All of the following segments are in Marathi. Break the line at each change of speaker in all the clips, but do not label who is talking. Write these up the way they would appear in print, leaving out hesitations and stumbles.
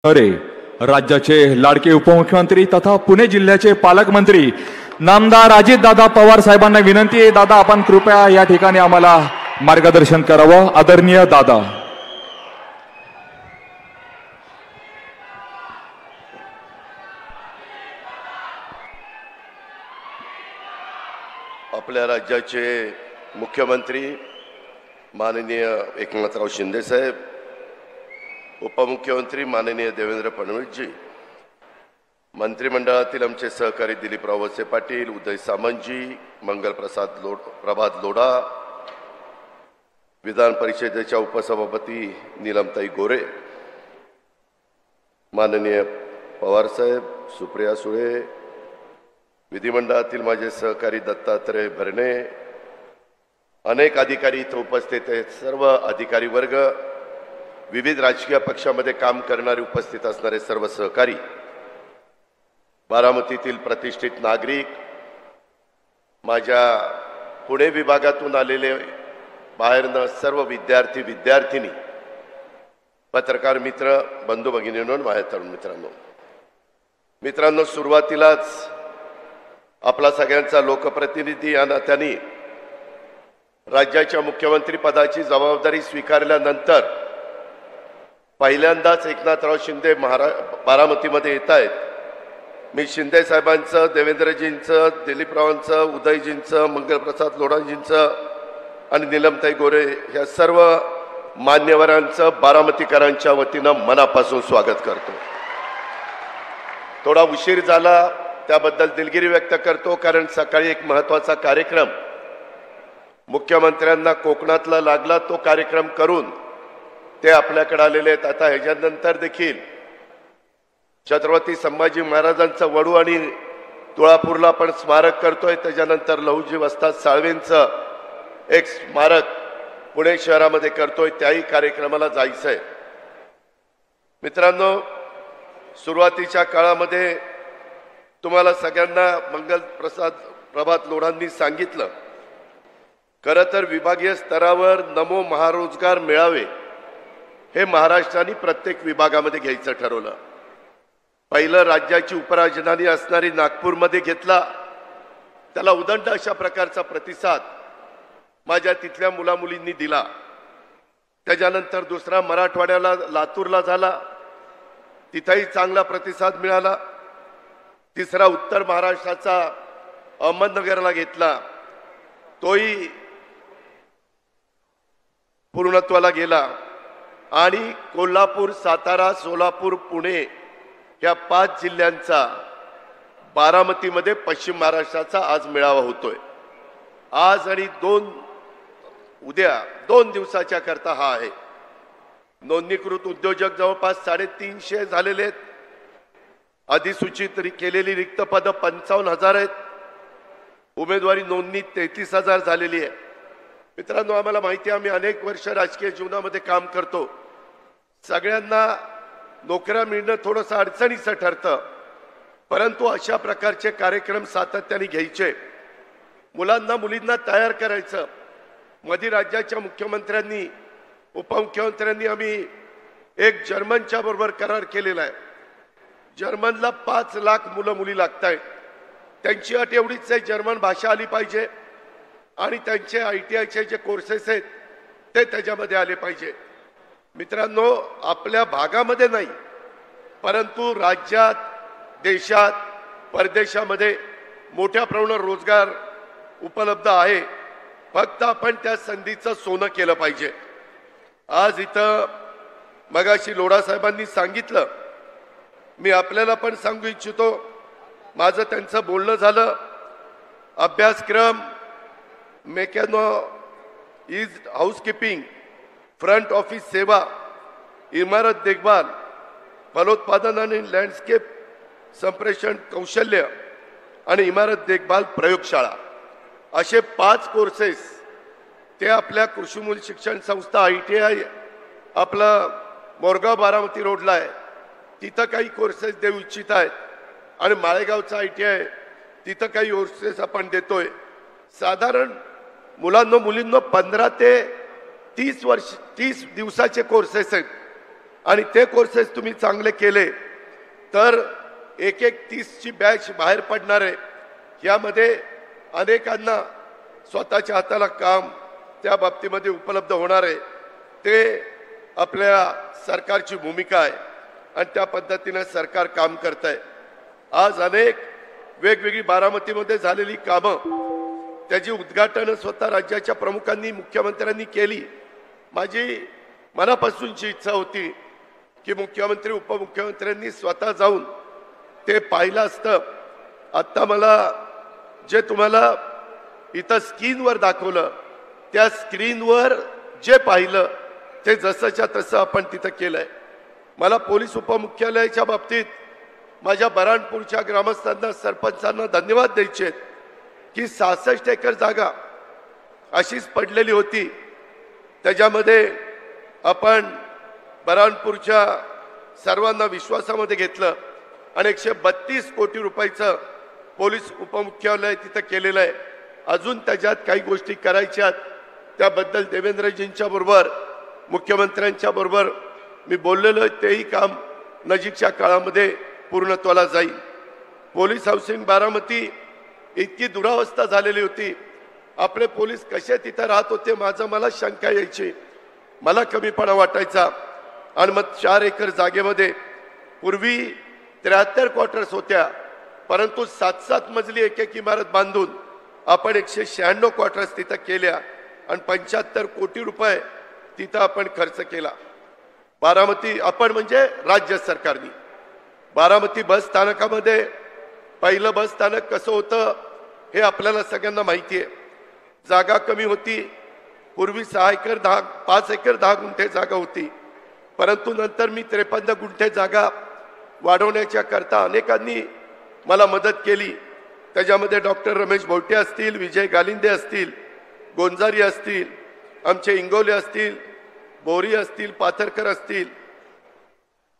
अरे राज्याचे लाडके उपमुख्यमंत्री तथा पुणे जिल्ह्याचे पालकमंत्री नामदार अजितदादा पवार साहेबांना विनंती आहे, दादा आपण कृपया या ठिकाणी आम्हाला मार्गदर्शन करावं. आदरणीय दादा.
आपल्या राज्याचे मुख्यमंत्री माननीय एकनाथराव शिंदे साहेब, उपमुख्यमंत्री माननीय देवेंद्र फडणवीस जी, मंत्रिमंडळातील आमचे सहकारी दिलीपराव वळसे पाटील, उदय सामंतजी, मंगल प्रभात लोढा, विधान परिषदेच्या उपसभापती नीलमताई गोरे, माननीय पवार साहेब, सुप्रिया सुळे, विधिमंडळातील माझे सहकारी दत्तात्रय भरणे, अनेक अधिकारी इथे उपस्थित आहेत. सर्व अधिकारी वर्ग, विविध राजकीय पक्षामध्ये काम करणारे उपस्थित असणारे सर्व सहकारी, बारामतीतील प्रतिष्ठित नागरिक, माझ्या पुणे विभागातून आलेले बाहेरनं सर्व विद्यार्थी विद्यार्थिनी, पत्रकार मित्र, बंधू भगिनींनो, माझ्या तरुण मित्रांनो, सुरुवातीलाच आपला सगळ्यांचा लोकप्रतिनिधी या नात्याने राज्याच्या मुख्यमंत्री पदाची जबाबदारी स्वीकारल्यानंतर पहिल्यांदाच एकनाथराव शिंदे बारामतीमध्ये येत आहेत. मी शिंदे साहेबांचं, देवेंद्रजींचं, दिलीपरावांचं, उदयजींचं, मंगलप्रसाद लोढाजींचं आणि नीलमताई गोरे या सर्व मान्यवरांचं बारामतीकरांच्या वतीनं मनापासून स्वागत करतो. थोडा उशीर झाला त्याबद्दल दिलगिरी व्यक्त करतो, कारण सकाळी एक महत्त्वाचा कार्यक्रम मुख्यमंत्र्यांना कोकणातला लागला, तो कार्यक्रम करून ते आपल्याकडे आलेले आहेत. आता ह्याच्यानंतर देखील छत्रपती संभाजी महाराजांचं वडू आणि तुळापूरला आपण स्मारक करतोय. त्याच्यानंतर लहुजी वस्ताद साळवेंचं एक स्मारक पुणे शहरामध्ये करतोय, त्याही कार्यक्रमाला जायचं आहे. मित्रांनो, सुरुवातीच्या काळामध्ये तुम्हाला सगळ्यांना मंगल प्रभात लोढांनी सांगितलं, खरं तर विभागीय स्तरावर नमो महारोजगार मेळावे हे महाराष्ट्राने प्रत्येक विभागामध्ये घ्यायचं ठरवलं. पहिलं राज्याची उपराजधानी असणारी नागपूरमध्ये घेतला. त्याला उदंड अशा प्रकारचा प्रतिसाद माझ्या तिथल्या मुलामुलींनी दिला. त्याच्यानंतर दुसरा मराठवाड्याला लातूरला झाला, तिथेही चांगला प्रतिसाद मिळाला. तिसरा उत्तर महाराष्ट्राचा अहमदनगरला घेतला, तोही पूर्णत्वाला गेला. आणि कोल्हापूर, सातारा, सोलापूर, पुणे या 5 जिल्ह्यांचा बारामतीमध्ये पश्चिम महाराष्ट्राचा आज मेळावा होतोय. आज आणि उद्या 2 दिवसाच्या करता हा आहे. नोंदणीकृत उद्योजक जवळपास 350 झालेले आहेत. अधिसूचित केलेली रिक्त पदं 55,000 आहेत. उमेदवारी नोंदणी 33,000 झालेली आहे. मित्रांनो, आम्हाला माहिती आहे, आम्ही अनेक वर्ष राजकीय जीवनामध्ये काम करतो. सगळ्यांना नोकऱ्या मिळणं थोडंसं अडचणीचं ठरतं, परंतु अशा प्रकारचे कार्यक्रम सातत्याने घ्यायचे, मुलांना मुलींना तयार करायचं. मध्ये राज्याच्या मुख्यमंत्र्यांनी, उपमुख्यमंत्र्यांनी आम्ही एक जर्मनच्या बरोबर करार केलेला आहे. जर्मनला 5 लाख मुलं मुली लागत आहेत. त्यांची अट एवढीच आहे, जर्मन भाषा आली पाहिजे आणि त्यांचे ITIचे जे कोर्सेस आहेत ते त्याच्यामध्ये आले पाहिजे. मित्रांनो, आपल्या भागामध्ये नाही, परंतु राज्यात, देशात, परदेशामध्ये मोठ्या प्रमाणावर रोजगार उपलब्ध आहे. फक्त आपण त्या संधीचं सोनं केलं पाहिजे. आज इथं मगाशी लोढा साहेबांनी सांगितलं, मी आपल्याला पण सांगू इच्छितो, माझं त्यांचं बोलणं झालं. अभ्यासक्रम, mechano is housekeeping, front office सेवा, इमारत देखभाल, फलोत्पादन आणि लँडस्केप संप्रेषण कौशल्य आणि इमारत देखभाल प्रयोगशाळा, असे 5 कोर्सेस ते आपल्या कृषीमूल्य शिक्षण संस्था ITI आपलं मोरगाव बारामती रोडला आहे, तिथं काही कोर्सेस देऊ इच्छित आहेत. आणि माळेगावचा ITI तिथं काही कोर्सेस आपण देतोय. साधारण मुलांनो मुलींनो 15 ते 30 दिवसाचे कोर्सेस आहेत. आणि ते कोर्सेस तुम्ही चांगले केले तर एक 30ची बॅच बाहेर पडणार आहे. यामध्ये अनेकांना स्वतःच्या हाताला काम त्या बाबतीमध्ये उपलब्ध होणार आहे. ते आपल्या सरकारची भूमिका आहे आणि त्या पद्धतीने सरकार काम करत आहे. आज अनेक वेगवेगळी बारामतीमध्ये झालेली कामं त्याची उद्घाटन स्वतः राज्याच्या प्रमुखांनी मुख्यमंत्र्यांनी केली. माझी मनापासूनची इच्छा होती की मुख्यमंत्री उपमुख्यमंत्र्यांनी स्वतः जाऊन ते पाहिलं असतं. आता मला जे तुम्हाला इथं स्क्रीनवर दाखवलं त्या स्क्रीनवर जे पाहिलं ते जसंच्या तसं आपण तिथं केलंय. मला पोलीस उपमुख्यालयाच्या बाबतीत माझ्या बऱ्हाणपूरच्या ग्रामस्थांना सरपंचांना धन्यवाद द्यायचे की 66 एकर जागा अशीच पडलेली होती. त्याच्यामध्ये आपण बऱ्हाणपूरच्या सर्वांना विश्वासामध्ये घेतलं आणि 132 कोटी रुपयाचं पोलीस उपमुख्यालय तिथं केलेलं आहे. अजून त्याच्यात काही गोष्टी करायच्यात. त्याबद्दल देवेंद्रजींच्या बरोबर मुख्यमंत्र्यांच्या बरोबर मी बोललेलो. तेही काम नजीकच्या काळामध्ये पूर्णत्वाला जाईल. पोलीस हाऊसिंग बारामती इतकी दुरावस्था झालेली होती. आपले पोलीस कसे तिथं राहत होते मला शंका यायची. मला कमीपणा वाटायचा. आणि मग 4 एकर जागेमध्ये पूर्वी 73 क्वार्टर्स होत्या परंतु 7-7 मजली एक इमारत बांधून आपण 196 क्वार्टर्स तिथं केल्या आणि 75 कोटी रुपये तिथं आपण खर्च केला. बारामती आपण म्हणजे राज्य सरकारने बारामती बस स्थानकामध्ये पहिलं बस स्थानक कसं होतं हे आपल्याला सगळ्यांना माहिती आहे. जागा कमी होती. पूर्वी 5 एकर 10 गुंठे जागा होती परंतु नंतर मी 53 गुंठे जागा वाढवण्याच्या करता अनेकांनी मला मदत केली. त्याच्यामध्ये डॉक्टर रमेश भोटे असतील, विजय गालिंदे असतील, गोंजारी असतील, आमचे इंगोले असतील, बोरी असतील, पाथरकर असतील,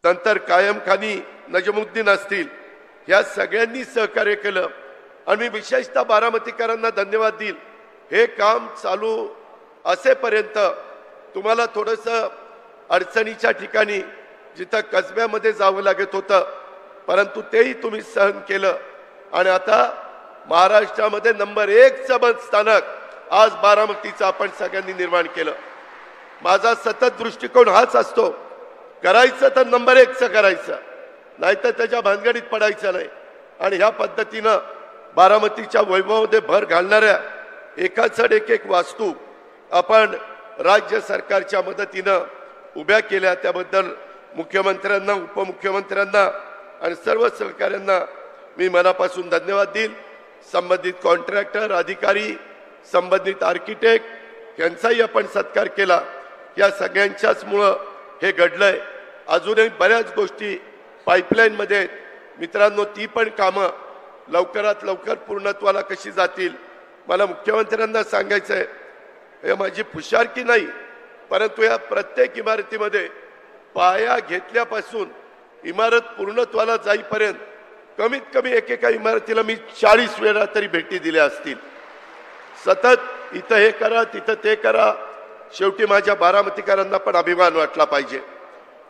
नंतर कायम खानी नजमुद्दीन असतील. या सगळ्यांनी सहकार्य केलं आणि मी विशेषतः बारामतीकरांना धन्यवाद देईल. हे काम चालू असेपर्यंत तुम्हाला थोडंसं अडचणीच्या ठिकाणी जिथं कसब्यामध्ये जावं लागत होतं परंतु तेही तुम्ही सहन केलं आणि आता महाराष्ट्रामध्ये नंबर 1चं बस स्थानक आज बारामतीचं आपण सगळ्यांनी निर्माण केलं. माझा सतत दृष्टिकोन हाच असतो, करायचं तर नंबर 1चं करायचं, नाहीतर त्याच्या भानगडीत पडायचं नाही. आणि ह्या पद्धतीनं बारामतीच्या वैभवामध्ये भर घालणाऱ्या एकाचड एक वास्तू आपण राज्य सरकारच्या मदतीनं उभ्या केल्या. त्याबद्दल मुख्यमंत्र्यांना, उपमुख्यमंत्र्यांना आणि सर्व सहकाऱ्यांना मी मनापासून धन्यवाद देईल. संबंधित कॉन्ट्रॅक्टर, अधिकारी, संबंधित आर्किटेक्ट यांचाही आपण सत्कार केला. या सगळ्यांच्याच मुळे हे घडलंय. अजूनही बऱ्याच गोष्टी पाईपलाईनमध्ये आहेत. मित्रांनो, ती पण कामं लवकरात लवकर पूर्णत्वाला कशी जातील मला मुख्यमंत्र्यांना सांगायचं आहे. हे माझी फुशारकी नाही परंतु या प्रत्येक इमारतीमध्ये पाया घेतल्यापासून इमारत पूर्णत्वाला जाईपर्यंत कमीत कमी एकेका इमारतीला मी 40 वेळा तरी भेटी दिल्या असतील. सतत इथं हे करा, तिथं ते करा. शेवटी माझ्या बारामतीकरांना पण अभिमान वाटला पाहिजे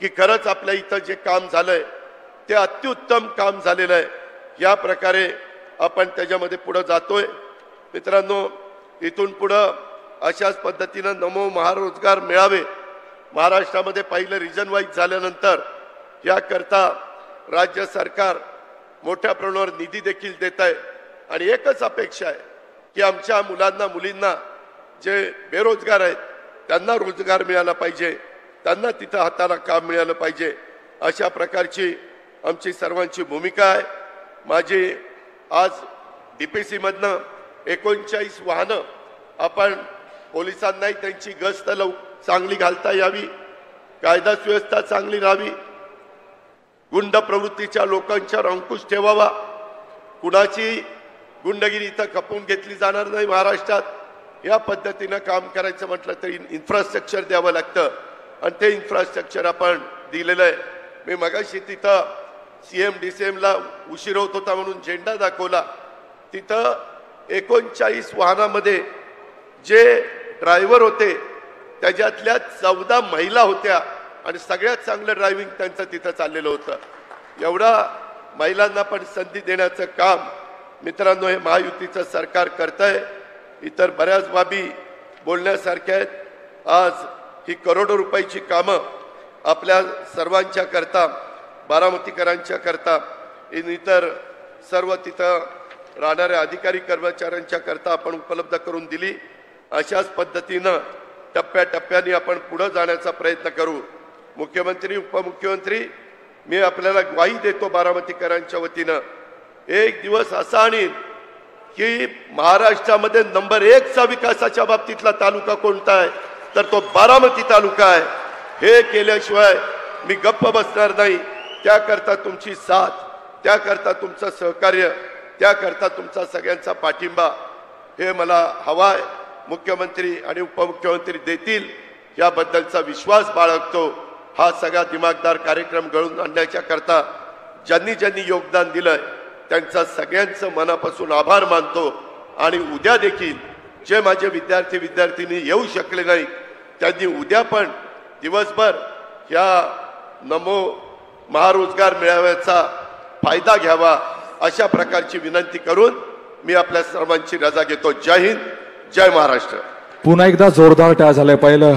की खरंच आपल्या इथं जे काम झालंय ते अत्युत्तम काम झालेलं आहे. या प्रकारे आपण त्याच्यामध्ये पुढे जातोय. मित्रांनो, इथून पुढं अशाच पद्धतीनं नमो महारोजगार मिळावे. महाराष्ट्रामध्ये पहिलं रिजन वाईज झाल्यानंतर याकरता राज्य सरकार मोठ्या प्रमाणावर निधी देखील देत आहे आणि एकच अपेक्षा आहे की आमच्या मुलांना, मुलींना जे बेरोजगार आहेत त्यांना रोजगार मिळाला पाहिजे, त्यांना तिथं हाताला काम मिळालं पाहिजे. अशा प्रकारची आमची सर्वांची भूमिका आहे. माझी आज DPC मधनं 39 वाहनं आपण पोलिसांनाही त्यांची गस्त चांगली घालता यावी, कायदा सुव्यवस्था चांगली राहावी, गुंड प्रवृत्तीच्या लोकांच्यावर अंकुश ठेवावा, कुणाची गुंडगिरी इथं खपवून घेतली जाणार नाही महाराष्ट्रात. या पद्धतीनं काम करायचं म्हटलं तरी इन्फ्रास्ट्रक्चर द्यावं लागतं आणि ते इन्फ्रास्ट्रक्चर आपण दिलेलं आहे. मी मगाशी तिथं CM DCMला उशीर होत होता म्हणून झेंडा दाखवला. तिथं 39 वाहनामध्ये जे ड्रायव्हर होते त्याच्यातल्या 14 महिला होत्या आणि सगळ्यात चांगलं ड्रायव्हिंग त्यांचं तिथं चाललेलं होतं। एवढा महिलांना पण संधी देण्याचं काम मित्रांनो हे महायुतीचं सरकार करतंय। इतर बऱ्याच बाबी बोलण्यासारख्या आहेत। आज ही करोडो रुपयाची कामं आपल्या सर्वांच्या करता, बारामतीकरांच्या करता, इतर सर्व तिथं राहणाऱ्या अधिकारी कर्मचाऱ्यांच्या करता आपण उपलब्ध करून दिली। अशाच पद्धतीनं टप्प्याटप्प्याने आपण पुढे जाण्याचा प्रयत्न करू। मुख्यमंत्री, उपमुख्यमंत्री, मी आपल्याला ग्वाही देतो बारामतीकरांच्या वतीनं, एक दिवस असा आणीन की महाराष्ट्रामध्ये नंबर 1 चा विकासाच्या बाबतीतला तालुका कोणता आहे तर तो बारामती तालुका आहे। हे केल्याशिवाय मी गप्प बसणार नाही। त्याकरता तुमची साथ, त्याकरता तुमचं सहकार्य, त्याकरता तुमचा सगळ्यांचा पाठिंबा हे मला हवा आहे। मुख्यमंत्री आणि उपमुख्यमंत्री देतील याबद्दलचा विश्वास बाळगतो। हा सगळा दिमागदार कार्यक्रम घडवून आणण्याच्या करता ज्यांनी ज्यांनी योगदान दिलंय त्यांचा सगळ्यांचं मनापासून आभार मानतो। आणि उद्या देखील जे माझे विद्यार्थी विद्यार्थिनी येऊ शकले नाही त्यांनी उद्या पण दिवसभर या नमो महारोजगार मेळाव्याचा फायदा घ्यावा अशा प्रकारची विनंती करून मी आपल्या सर्वांची रजा घेतो। जय हिंद, जय महाराष्ट्र।
पुन्हा एकदा जोरदार टाळ्या झाल्या। पहिलं